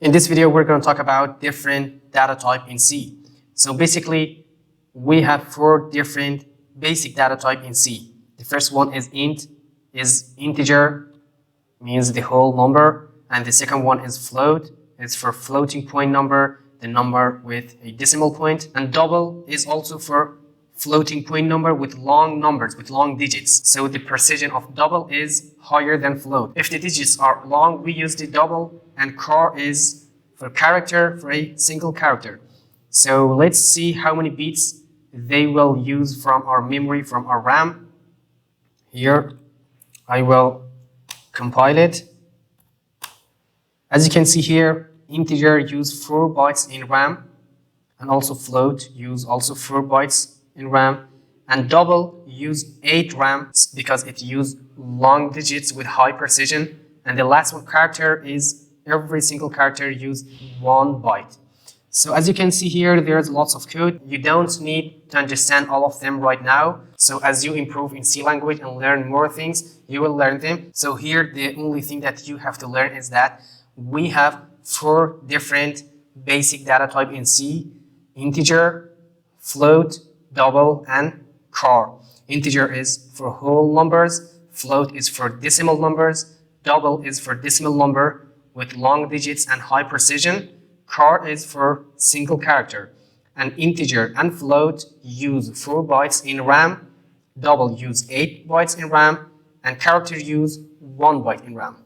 In this video, we're going to talk about different data type in C. So basically, we have 4 different basic data type in C. The first one is int, is integer, means the whole number. And the second one is float, it's for floating point number, the number with a decimal point. And double is also for floating point number with long numbers, with long digits. So the precision of double is higher than float. If the digits are long, we use the double, and char is for character, for a single character. So let's see how many bits they will use from our memory, from our RAM. Here, I will compile it. As you can see here, integer use 4 bytes in RAM, and also float use also 4 bytes in RAM, and double use 8 RAM because it used long digits with high precision. And the last one, character, is every single character used 1 byte. So as you can see here, there's lots of code. You don't need to understand all of them right now. So as you improve in C language and learn more things, you will learn them. So here, the only thing that you have to learn is that we have 4 different basic data type in C: integer, float, double, and char. Integer is for whole numbers, float is for decimal numbers, double is for decimal number with long digits and high precision, char is for single character. And integer and float use 4 bytes in RAM, double use 8 bytes in RAM, and character use 1 byte in RAM.